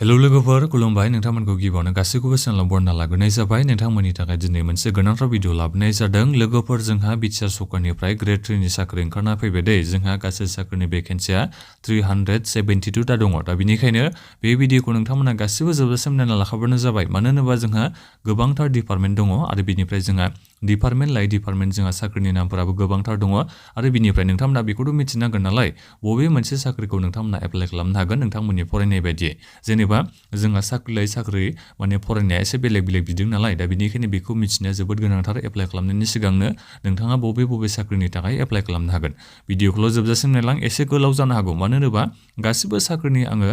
hello लोगोफोर खुलुमबाय नोंथांमोनखौ गिबियावनो गासैखौबो चेनेलाव बरायना लाग्रोनाय जाबाय नोंथांमोननि थाखाय दिनै मोनसे गोनांथार भिडिअ लाबोनाय जादों लोगोफोर जोंहा BTR सरकारनिफ्राय ग्रेड 3 नि साख्रि ओंखारना फैबाय दे जोंहा गासै साख्रिनि भेकेन्सिया 372 ता दङ दा बेनिखायनो बे भिडिअखौ नोंथांमोना गासिबो जोबजासिम नायना लाखाबानो जाबाय मानो होनोबा जोंहा गोबांथार डिपार्टमेन्ट दङ आरो बेनिफ्राय जोंहा डिपार्टमेन्ट लायै डिपार्टमेन्ट जोंहा साख्रिनि नामफोराबो गोबांथार दङ आरो बेनिफ्राय नोंथांमोना बेखौथ' मिथिनांगोन नालाय बबे मोनसे साख्रिखौ नोंथांमोना एप्लाइ खालामनो हागोन नोंथांमोननि फरायनाय बायदियै जेनेबा जोंहा साख्रि लायै साख्रि माने फरायनाया एसे बेलेग बिदों नालाय दा बेनिखायनो बेखौ मिथिनाया जोबोद गोनांथार एप्लाइ खालामनायनि सिगांनो नोंथाङा बबे साख्रिनि थाखाय एप्लाइ खालामनो हागोन भिडिअखौल' जोबजासिम नायलां एसे गोलाव जानो हागौ मानो होनोबा गासिबो साख्रिनि आङो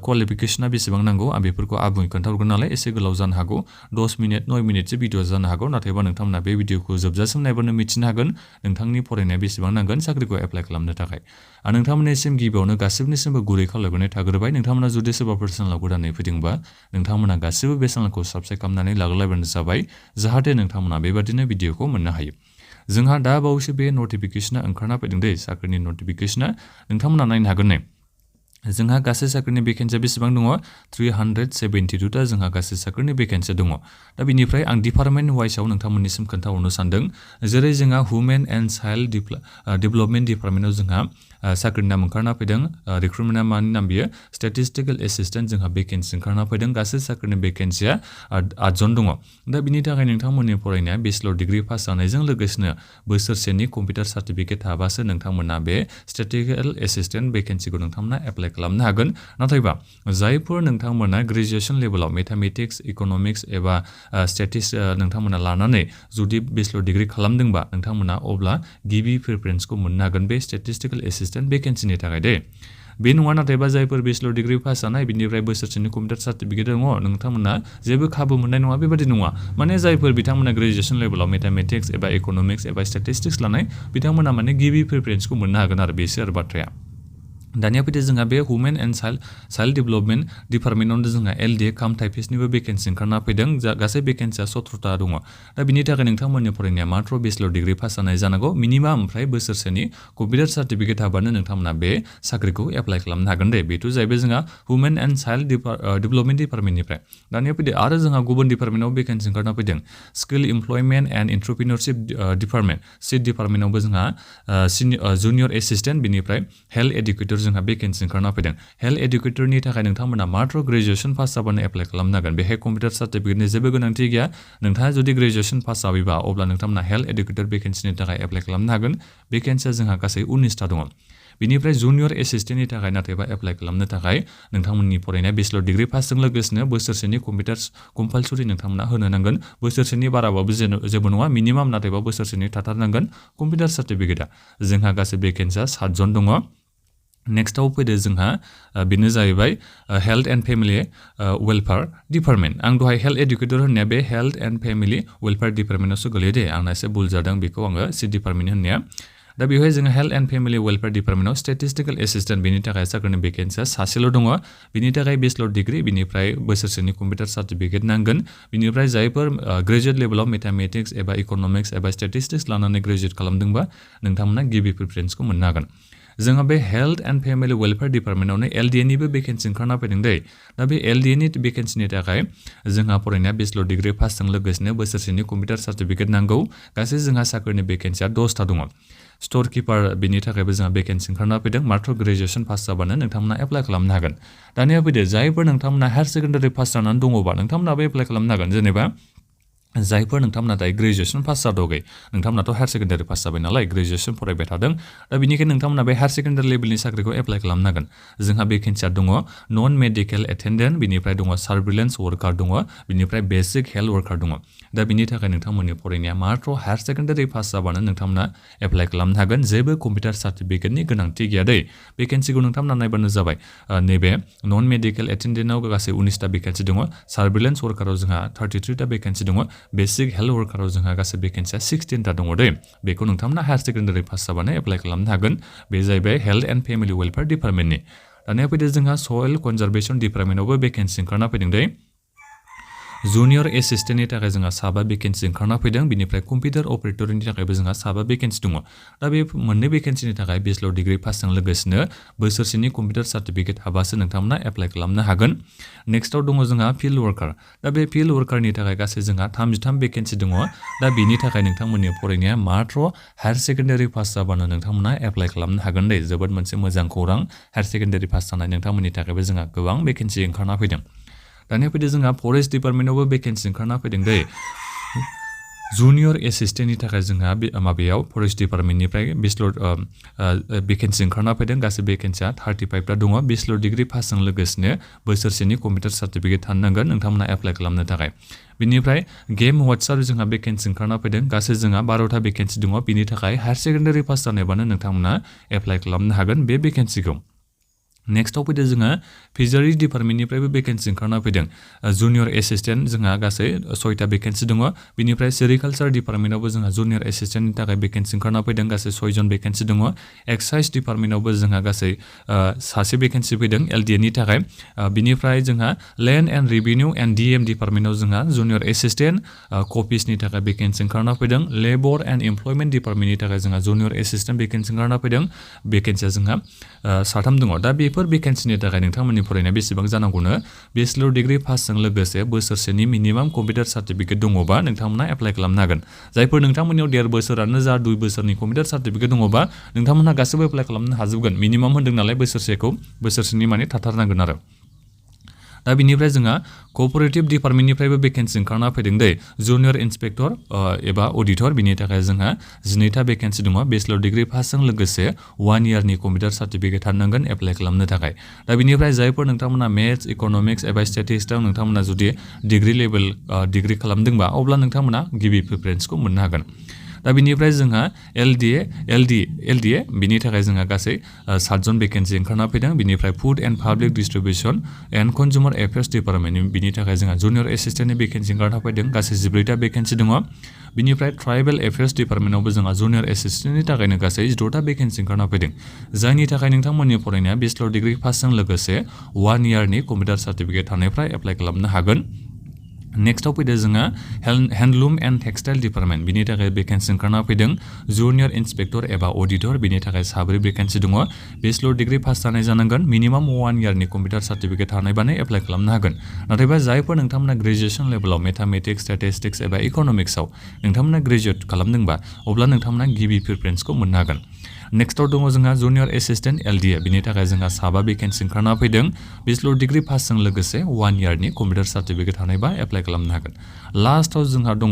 क्वालिफिकेसना बेसेबां नांगौ आं बेफोरखौ आबुङै खोन्थाहरगोन नालाय एसे गोलाव जानो हागौ 10 मिनिट 9 मिनिटसो भिडिअ जानो हागौ नाथायबा नोंथांमोना बे भिडिअखौ जोबजासिम नायबानो मिथिनो हागोन नोंथांनि फरायनाया बेसेबां नांगोन साख्रिखौ एप्लाइ खालामनो थाखाय नोंथांमोननिसिम गिबियावनो गासिबनिसिमबो गुरै खावलायनाय थाग्रोबाय नोंथांमोना जुदि सोरबाफोर चेनेलाव गोदानै फैदोंबा नोंथांमोना गासिबो बे चेनेलखौ साबस्क्राइब खालामनानै लाग्रोलायबानो जाबाय जाहाथे नोंथांमोना बेबादिनो भिडिअखौ मोननो हायो जोंहा दा बावैसो बे नटिफिकेसना ओंखारना फैदों दे साख्रिनि नटिफिकेसना नोंथांमोना नायनो हागोन ने जोंहा गासै साख्रिनि भेकेन्सिया बेसेबां दङ 372 ता जोंहा गासै साख्रिनि भेकेन्सि दङ दा बेनिफ्राय आं डिपार्टमेन्ट वाइसआव नोंथांमोननिसिम खोन्थाहरनो सानदों जेरै जोंहा वुमेन एन्ड चाइल्ड डेभेलपमेन्ट डिपार्टमेन्टआव जोंहा साख्रिनि नाम ओंखारना फैदों रिक्रुटमेन्टआ मानि नाम बियो स्टेटिस्टिकेल एसिस्टेन्ट जोंहा भेकेन्सि ओंखारना फैदों गासै साख्रिनि भेकेन्सिया 8 जन दङ दा बिनि थाखाय नोंथांमोननि फरायनाया बेचलर डिग्री पास जानायजों लोगोसेनो बोसोरसेनि कम्पिउटार सार्टिफिकेट थाबासो नोंथांमोना बे स्टेटिस्टिकेल एसिस्टेन्ट भेकेन्सिखौ नोंथांमोना एप्लाइ खालामनो हागोन नाथायबा जायफोर नोंथांमोना ग्रेजुएसन लेभेलाव मेथामेटिक्स इकनमिक्स एबा नोंथांमोना लानानै जुदि बेचलर डिग्री खालामदोंबा नोंथांमोना अब्ला गिबि प्रिफरेन्सखौ मोननो हागोन बे स्टेटिस्टिकेल एसिस्टेन्ट भेकेन्सिनि थाखाय दे बे नङा नाथायबा जायफोर बेचलर डिग्री पास जानाय बिनिफ्राय बोसोरसेनि कम्पिउटार सार्टिफिकेट दङ नोंथांमोना जेबो खाबु मोननाय नङा बेबादि नङा माने जायफोर बिथांमोना ग्रेजुएसन लेभेलाव मेथामेटिक्स एबा इकनमिक्स एबा स्टेटिस्टिक्स लानाय बिथांमोना माने गिबि प्रिफरेन्सखौ मोननो हागोन आरो बेसो आरो बाथ्राया दानिया फैदो जोंहा बे वुमेन एन्ड चाइल्ड डेभेलपमेन्ट डिपार्टमेन्टआवनो जोंहा LDA काम टाइपिस्टनिबो भेकेन्सि ओंखारना फैदों गासै भेकेन्सिया 17ता दङ दा बिनि थाखाय नोंथांमोननि फरायनाया मात्र बेचलर डिग्री पास जानाय जानांगौ मिनिमाम ओमफ्राय बोसोरसेनि कम्पिउटार सार्टिफिकेट थाबानो नोंथांमोना बे साख्रिखौ एप्लाइ खालामनो हागोन दे बेथ' जाहैबाय जोंहा वुमेन एन्ड चाइल्ड डेभेलपमेन्ट डिपार्टमेन्टनिफ्राय दानिया फैदो आरो जोंहा गुबुन डिपार्टमेन्टआव भेकेन्सि ओंखारना फैदों skill employment and entrepreneurship department सिट डिपार्टमेन्टआवबो जोंहा जुनियर एसिस्टेन्ट बिनिफ्राय हेल्थ एडुकेटर जोंहा भेकेन्सि ओंखारना फैदों हेल्थ एडुकेटरनि थाखाय नोंथांमोना मात्र ग्रेजुएसन पास जाबानो एप्लाइ खालामनो हागोन बेहाय कम्पिउटार सार्टिफिकेटनि जेबो गोनांथि गैया नोंथाङा जुदि ग्रेजुएसन पास जाबायबा अब्ला नोंथांमोना हेल्थ एडुकेटर भेकेन्सिनि थाखाय एप्लाइ खालामनो हागोन भेकेन्सिया जोंहा गासै 19ता दङ बिनिफ्राय जुनियर एसिस्टेन्टनि थाखाय नाथायबा एप्लाइ खालामनो थाखाय नोंथांमोननि फरायनाया बेचलर डिग्री पासजों लोगोसेनो बोसोरसेनि कम्पिउटार कम्पालसरि नोंथांमोना होनो नांगोन बोसोरसेनि बाराबाबो जेबो नङा मिनिमाम नाथायबा बोसोरसेनि थाथारनांगोन कम्पिउटार सार्टिफिकेटआ जोंहा गासै भेकेन्सिया 7 जन दङ नेक्स्टआव फैदो जोंहा बेनो जाहैबाय health and family welfare department आं दहाय हेल्थ एडुकेटर होननाया बे हेल्थ एन्ड फेमिलि वेलफेयार डिपार्टमेन्टआवसो गोलैयो दे आंना एसे भुल जादों बेखौ आङो सिट डिपार्टमेन्ट होननाया दा बेवहाय जोङो हेल्थ एन्ड फेमिलि वेलफेयार डिपार्टमेन्टआव स्टेटिस्टिकेल एसिस्टेन्ट बेनि थाखाय साख्रिनि भेकेन्सिया सासेल' दङ बिनि थाखाय बेचलर डिग्री बिनिफ्राय बोसोरसेनि कम्पिउटार सार्टिफिकेट नांगोन बिनिफ्राय जायफोर ग्रेजुवेट लेभेलाव मेथामेटिक्स एबा इकनमिक्स एबा स्टेटिस्टिक्स लानानै ग्रेजुवेट खालामदोंबा नोंथांमोना गिबि प्रिफरेन्सखौ मोननो हागोन जोंहा बे हेल्थ एन्ड फेमिलि वेलफेयार डिपार्टमेन्टआवनो LDAनिबो भेकेन्सि ओंखारना फैदों दै दा बे LDAनि भेकेन्सिनि थाखाय जोंहा फरायनाया बेचलर डिग्री पासजों लोगोसेनो बोसोरसेनि कम्पिउटार सार्टिफिकेट नांगौ गासै जोंहा साख्रिनि भेकेन्सिया 10ता दङ स्ट'र किपार बेनि थाखायबो जोंहा भेकेन्सि ओंखारना फैदों मात्र ग्रेजुएसन पास जाबानो नोंथांमोना एप्लाइ खालामनो हागोन दानिया फैदो जायफोर नोंथांमोना हायार सेकेन्डारि पास जानानै दङबा नोंथांमोनाबो एप्लाइ खालामनो हागोन जेनेबा जायफोर नोंथांमोना दायो ग्रेजुएसन पास जादोंगै नोंथांमोनाथ' हायार सेकेन्डारि पास जाबाय नालाय ग्रेजुएसन फरायबाय थादों दा बेनिखायनो नोंथांमोना बे हायार सेकेन्डारि लेभेलनि साख्रिखौ एप्लाइ खालामनो हागोन जोंहा भेकेन्सिया दङ नन मेडिकेल एटेन्डेन्ट बिनिफ्राय दङ सार्भिलेन्स वर्कार दङ बिनिफ्राय बेसिक हेल्थ वर्कार दङ दा बिनि थाखाय नोंथांमोननि फरायनाया मात्र हायार सेकेन्डारि पास जाबानो नोंथांमोना एप्लाइ खालामनो हागोन जेबो कम्पिउटार सार्टिफिकेटनि गोनांथि गैया दै भेकेन्सिखौ नोंथांमोना नायबानो जाबाय नैबे नन मेडिकेल एटेन्डेन्टआव गासै 19ता भेकेन्सि दङ सार्भिलेन्स वर्काराव जोंहा 33ता भेकेन्सि दङ बेसिक हेल्थ वर्काराव जोंहा गासै भेकेन्सिया 16ता दङ दे बेखौ नोंथांमोना हायार सेकेन्डारि पास जाबानो एप्लाइ खालामनो हागोन बे जाहैबाय हेल्थ एन्ड फेमिलि वेलफेयार डिपार्टमेन्टनि दानिया फैदो जोंहा सयल कनजारभेसन डिपार्टमेन्टआवबो भेकेन्सि ओंखारना फैदों दे जुनियर एसिस्टेन्टनि थाखाय जोंहा साबा भेकेन्सि ओंखारना फैदों बिनिफ्राय कम्पिउटार अपारेटरनि थाखायबो जोंहा साबा भेकेन्सि दङ दा बे मोननै भेकेन्सिनि थाखाय बेचलर डिग्री पासजों लोगोसेनो बोसोरसेनि कम्पिउटार सार्टिफिकेट थाबासो नोंथांमोना एप्लाइ खालामनो हागोन नेक्स्टआव दङ जोंहा फिल्ड वर्कार दा बे फिल्ड वर्कारनि थाखाय गासै जोंहा 33 भेकेन्सि दङ दा बिनि थाखाय नोंथांमोननि फरायनाया मात्र हायर सेकेन्डारि पास जाबानो नोंथांमोना एप्लाइ खालामनो हागोन दे जोबोद मोनसे मोजां खौरां हायर सेकेन्डारि पास जानाय नोंथांमोननि थाखायबो जोंहा गोबां भेकेन्सि ओंखारना फैदों दानिया फैदो जोंहा फरेस्ट डिपार्टमेन्टआवबो भेकेन्सि ओंखारना फैदों दै जुनियर एसिस्टेन्टनि थाखाय जोंहा माबायाव फरेस्ट डिपार्टमेन्टनिफ्राय बेचलर भेकेन्सि ओंखारना फैदों गासै भेकेन्सिया 35 ता दङ बेचलर डिग्री पासजों लोगोसेनो बोसोरसेनि कम्पिउटार सार्टिफिकेट थानो नांगोन नोंथांमोना एप्लाइ खालामनो थाखाय बिनिफ्राय गेम वाट्सआप जोंहा भेकेन्सि ओंखारना फैदों गासै जोंहा 12 ता भेकेन्सि दङ बिनि थाखाय हायर सेकेन्डारि पास जानायबानो नोंथांमोना एप्लाइ खालामनो हागोन बे भेकेन्सिखौ नेक्स्टआव फैदो जोंहा फिसारि डिपार्टमेन्टनिफ्रायबो भेकेन्सि ओंखारना फैदों जुनियर एसिस्टेन्ट जोंहा गासै 6 ता भेकेन्सि दङ बिनिफ्राय सेरिकालचार डिपार्टमेन्टआवबो जोंहा जुनियर एसिस्टेन्टनि थाखाय भेकेन्सि ओंखारना फैदों गासै 6 जन भेकेन्सि दङ एक्साइज डिपार्टमेन्टआवबो जोंहा गासै सासे भेकेन्सि फैदों एलडिए नि थाखाय बिनिफ्राय जोंहा land and revenue and DM डिपार्टमेन्टआव जोंहा जुनियर एसिस्टेन्ट कपिसनि थाखाय भेकेन्सि ओंखारना फैदों लेबर एन्ड एमप्लयमेन्ट डिपार्टमेन्टनि थाखाय जोंहा जुनियर एसिस्टेन्ट भेकेन्सि ओंखारना फैदों भेकेन्सिया जोंहा 3 दङ दा बेफोर भेकेन्सिनि थाखाय नोंथांमोननि फरायनाया बेसेबां जानांगौनो बेचलर डिग्री पासजों लोगोसे बोसोरसेनि मिनिमाम कम्पिउटार सार्टिफिकेट दङबा नोंथांमोना एप्लाइ खालामनो हागोन जायफोर नोंथांमोननियाव 1.5 बोसोरानो जा 2 बोसोरनि कम्पिउटार सार्टिफिकेट दङबा नोंथांमोनहा गासैबो एप्लाइ खालामनो हाजोबगोन मिनिमाम होन्दों नालाय बोसोरसेनि माने थाथारनांगोन आरो दा बिनिफ्राय जोंहा कोअपारेटिभ डिपार्टमेन्टनिफ्रायबो भेकेन्सि ओंखारना फैदों दै जुनियर इन्सपेक्टर एबा अडिटर बिनि थाखाय जोंहा 12 ता भेकेन्सि दङ बेचलर डिग्री पासजों लोगोसे 1 इयारनि कम्पिउटार सार्टिफिकेट थानांगोन एप्लाइ खालामनो थाखाय दा बिनिफ्राय जायफोर नोंथांमोना मेथ्स इकनमिक्स एबा स्टेटिस्टिक्सआव नोंथांमोना जुदि डिग्री लेभेल डिग्री खालामदोंबा अब्ला नोंथांमोना गिबि प्रिफरेन्सखौ मोननो हागोन दा बिनिफ्राय जोंहा एलडीए बिनि थाखाय जोंहा गासै 7 जन भेकेन्सि ओंखारना फैदों बिनिफ्राय food and public distribution and consumer affairs department बिनि थाखाय जोंहा जुनियर एसिस्टेन्टनि भेकेन्सि ओंखारना फैदों गासै 14 ता भेकेन्सि दङ बिनिफ्राय ट्राइबेल एफेयार्स डिपार्टमेन्टआवबो जोंहा जुनियर एसिस्टेन्टनि थाखायनो गासै 16 ता भेकेन्सि ओंखारना फैदों जायनि थाखाय नोंथांमोननि फरायनाया बेचलर डिग्री पासजों लोगोसे 1 इयारनि कम्पिउटार सार्टिफिकेट थानायफ्रा एप्लाइ खालामनो हागोन नेक्स्टआव फैदो जोंहा हेन्डलुम एन्ड टेक्सटाइल डिपार्टमेन्ट बिनि थाखाय भेकेन्सि ओंखारना फैदों जुनियर इन्सपेक्टर एबा अडिटर बिनि थाखाय 7 भेकेन्सि दङ बेचलर डिग्री पास जानाय जानांगोन मिनिमाम 1 इयारनि कम्पिउटार सार्टिफिकेट थानायबानो एप्लाइ खालामनो हागोन नाथायबा जायफोर नोंथांमोना ग्रेजुएसन लेभेलाव मेथामेटिक्स स्टेटिस्टिक्स एबा इकनमिक्सआव नोंथांमोना ग्रेजुवेट खालामदोंबा अब्ला नोंथांमोना गिबि प्रिफरेन्सखौ मोननो हागोन नेक्स्टआव दङ जोंहा जुनियर एसिस्टेन्ट एलडीए बिनि थाखाय जोंहा 7 भेकेन्सि ओंखारना फैदों बेचलर डिग्री पासजों लोगोसे 1 इयारनि कम्पिउटार सार्टिफिकेट थानायबा एप्लाइ खालामनो हागोन लास्टआव जोंहा दङ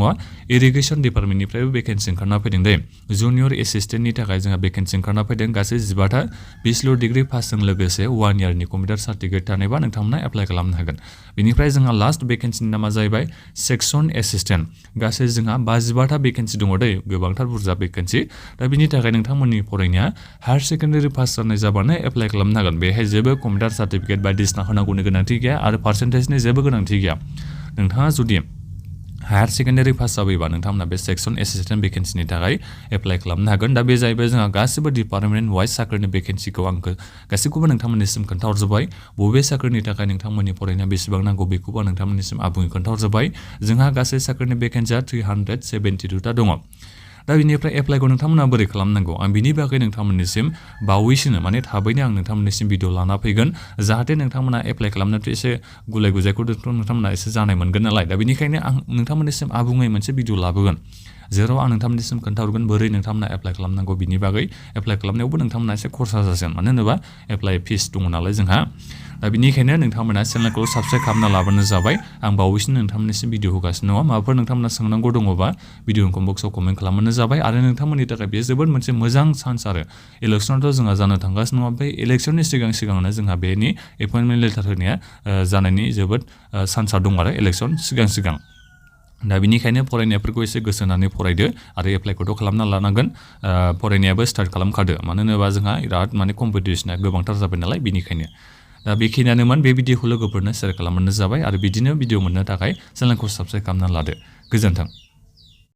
इरिगेसन डिपार्टमेन्टनिफ्रायबो भेकेन्सि ओंखारना फैदों दे जुनियर एसिस्टेन्टनि थाखाय जोंहा भेकेन्सि ओंखारना फैदों गासै 15 ता बेचलर डिग्री पासजों लोगोसे 1 इयारनि कम्पिउटार सार्टिफिकेट थानायबा नोंथांमोना एप्लाइ खालामनो हागोन बेनिफ्राय जोंहा लास्ट भेकेन्सिनि नामा जाहैबाय सेक्सन एसिस्टेन्ट गासै जोंहा 55 ता भेकेन्सि दङ दै गोबांथार बुरजा भेकेन्सि दा बिनि थाखाय नोंथांमोननि फरायनाया हायर सेकेन्डारि पास जानाय जाबानो एप्लाइ खालामनो हागोन बेहाय जेबो कम्पिउटार सार्टिफिकेट बायदिसिना होनांगौनि गोनांथि गैया आरो पार्सेन्टेजनि जेबो गोनांथि गैया नोंथाङा जुदि हायर सेकेन्डारि पास जाबायबा नोंथांमोना बे सेक्सन एसिस्टेन्ट भेकेन्सिनि थाखाय एप्लाइ खालामनो हागोन दा बे जाहैबाय जोंहा गासिबो डिपार्टमेन्ट वाइज साख्रिनि भेकेन्सिखौ आं गासैखौबो नोंथांमोननिसिम खोन्थाहरजोब्बाय बबे साख्रिनि थाखाय नोंथांमोननि फरायनाया बेसेबां नांगौ बेखौबो नोंथांमोननिसिम आबुङै खोन्थाहरजोब्बाय जोंहा गासै साख्रिनि भेकेन्सिया 372 ता दङ दा बिनिफ्राय एप्लाइखौ नोंथांमोना बोरै खालामनांगौ आं बिनि बागै नोंथांमोननिसिम बावैसोनो माने थाबैनो आं नोंथांमोननिसिम भिडिअ लाना फैगोन जाहाथे नोंथांमोना एप्लाइ खालामनायाथ' एसे गुलाय गुजायखौ नोंथांमोना एसे जानाय मोनगोन नालाय दा बेनिखायनो आं नोंथांमोननिसिम आबुङै मोनसे भिडिअ लाबोगोन जेराव आं नोंथांमोननिसिम खोन्थाहरगोन बोरै नोंथांमोना एप्लाइ खालामनांगौ बिनि बागै एप्लाइ खालामनायावबो नोंथांमोना एसे खरसा जागोन मानो होनोबा एप्लाइ फिस दङ नालाय जोंहा दा बेनिखायनो नोंथांमोना चेनेलखौ साबस्क्राइब खालामना लाबानो जाबाय आं बावैसोनो नोंथांमोननिसिम भिडिअ होगासिनो दङ माबाफोर नोंथांमोना सोंनांगौ दङबा भिडिअ कमेन्ट बक्सआव कमेन्ट खालामबानो जाबाय आरो नोंथांमोननि थाखाय बेयो जोबोद मोनसे मोजां चान्स आरो इलेक्सनाथ' जोंहा जानो थांगासिनो दङ ओमफ्राय इलेक्सननि सिगांनो जोंहा बेनि एपइन्टमेन्ट लेटार होनाया जानायनि जोबोद चान्सआ दं आरो इलेक्सन सिगां दा बिनिखायनो फरायनायफोरखौ एसे गोसो होनानै फरायदो आरो एप्लाइखौथ' खालामना लानांगोन फरायनायाबो स्टार्ट खालामखादो मानो होनोबा जोंहा बिराद माने कम्पिटिसना गोबांथार जाबाय नालाय बिनिखायनो दा बेखिनियानोमोन बे भिडिअखौ लोगोफोरनो शेयार खालामबानो जाबाय आरो बिदिनो भिडिअ मोननो थाखाय चेनेलखौ साबस्क्राइब खालामना लादो गोजोन्थों